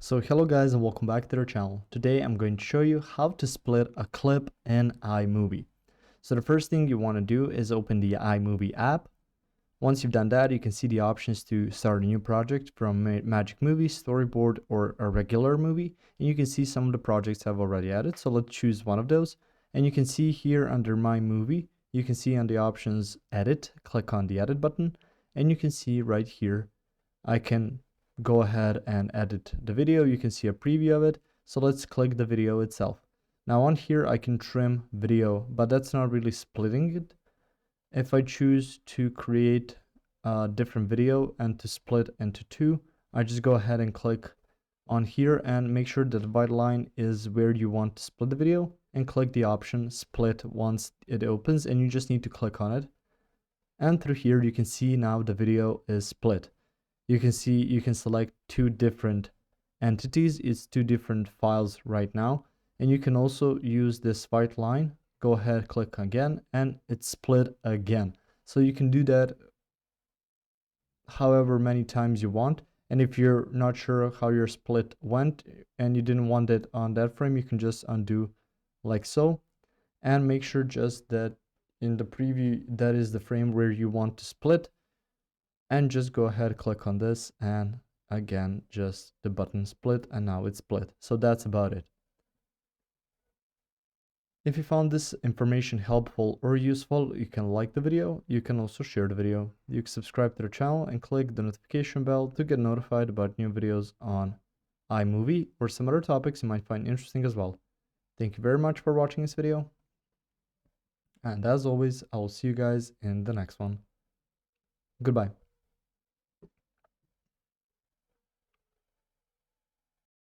So hello guys and welcome back to our channel. Today I'm going to show you how to split a clip in iMovie. So the first thing you want to do is open the iMovie app. Once you've done that, you can see the options to start a new project from Magic Movie, Storyboard, or a regular movie. And you can see some of the projects I've already added. So let's choose one of those. And you can see here under My Movie, you can see on the options Edit, click on the Edit button. And you can see right here, I can go ahead and edit the video. You can see a preview of it. So let's click the video itself. Now on here, I can trim video, but that's not really splitting it. If I choose to create a different video and to split into two, I just go ahead and click on here and make sure that the white line is where you want to split the video and click the option split once it opens, and you just need to click on it. And through here, you can see now the video is split. You can see you can select two different entities. It's two different files right now. And you can also use this white line. Go ahead, click again, and it's split again. So you can do that however many times you want. And if you're not sure how your split went and you didn't want it on that frame, you can just undo like so. And make sure just that in the preview, that is the frame where you want to split. And just go ahead, click on this, and again, just the button split, and now it's split. So that's about it. If you found this information helpful or useful, you can like the video. You can also share the video. You can subscribe to the channel and click the notification bell to get notified about new videos on iMovie or some other topics you might find interesting as well. Thank you very much for watching this video. And as always, I will see you guys in the next one. Goodbye.